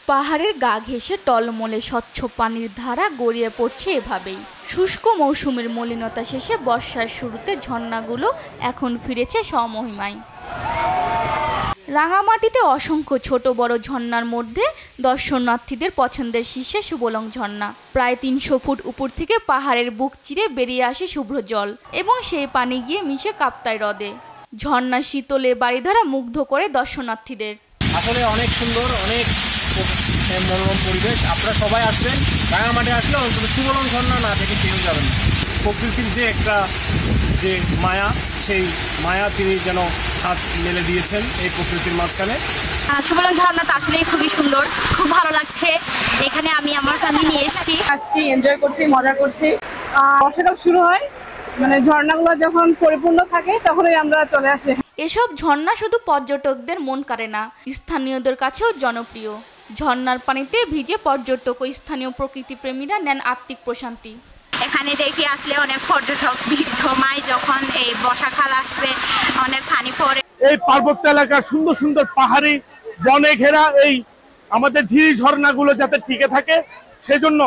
পাহাড়ের গা ঘেঁষে টলমলে স্বচ্ছ পানির ধারা গড়িয়ে পড়ছে এভাবেই। শুষ্ক মৌসুমের মলিনতা শেষে বর্ষার শুরুতে ঝর্ণাগুলো এখন ফিরেছে স্বমহিমায়। রাঙামাটিতে অসংখ্য ছোট বড় ঝর্ণার মধ্যে দর্শনার্থীদের পছন্দের শীর্ষে সুবলং ঝর্ণা। প্রায় ৩০০ ফুট উপর থেকে পাহাড়ের বুক চিরে বেরিয়ে আসে শুভ্র জল এবং সেই পানি গিয়ে মিশে কাপ্তাই হ্রদে। ঝর্ণা শীতলে বাড়িধারা মুগ্ধ করে দর্শনার্থীদের। আসলে অনেক সুন্দর, অনেক মনোরম পরিবেশ। আপনারা সবাই আসবেন, রাঙামাটি আসলে অন্তত সুবলং ঝর্ণা না দেখে কেউ যাবেন না। প্রকৃতির যে একটা যে মায়া, সেই মায়া তিনি যেন হাত মেলে দিয়েছেন এই প্রকৃতির মাঝখানে। সুবলং ঝর্ণাটা আসলে খুবই সুন্দর, খুব ভালো লাগছে। এখানে আমি আমার ফ্যামিলি নিয়ে এসেছি, এনজয় করছি, মজা করছি। বর্ষাকাল শুরু হয়, মানে ঝর্ণাগুলো যখন পরিপূর্ণ থাকে তখনই আমরা চলে আসি। এসব ঝর্ণা শুধু পর্যটকদের মন কাড়ে না, স্থানীয়দের কাছেও জনপ্রিয়। ঝর্ণার পানিতে ভিজে পর্যটক ও স্থানীয় প্রকৃতিপ্রেমীরা নেন আত্মিক প্রশান্তি। এখানে দেখি আসলে অনেক পর্যটক ভিড় জমায় যখন এই বর্ষাকাল আসবে, অনেক পানি পড়ে। এই পার্বত্য এলাকার সুন্দর সুন্দর পাহাড়ি বনে ঘেরা এই আমাদের ঝিরি ঝর্ণাগুলো যাতে টিকে থাকে সেজন্য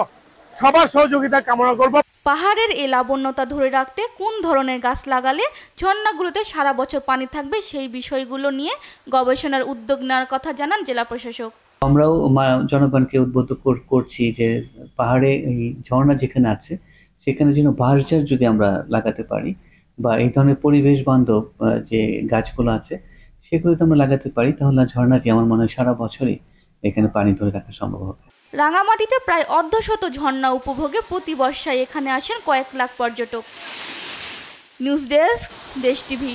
সবার সহযোগিতা কামনা করব। পাহাড়ের এই লাবণ্যতা ধরে রাখতে কোন ধরনের গাছ লাগালে ঝর্ণাগুলোতে সারা বছর পানি থাকবে সেই বিষয়গুলো নিয়ে গবেষণার উদ্যোগ নেওয়ার কথা জানান জেলা প্রশাসক। আমরাও জনগণকে উদ্বুদ্ধ করছি যে পাহাড়ে এই ঝর্ণা যেখানে আছে সেখানে যেন বাঁশঝাড় যদি আমরা লাগাতে পারি বা এই ধরনের পরিবেশ বান্ধব যে গাছগুলো আছে সেগুলো যদি আমরা লাগাতে পারি তাহলে ঝর্ণাটি আমার মনে হয় সারা বছরই এখানে পানি ধরে রাখা সম্ভব হবে। রাঙামাটিতে প্রায় অর্ধশত ঝর্ণা উপভোগে প্রতি বর্ষায় এখানে আসেন কয়েক লাখ পর্যটক। নিউজ ডেস্ক, দেশ টিভি।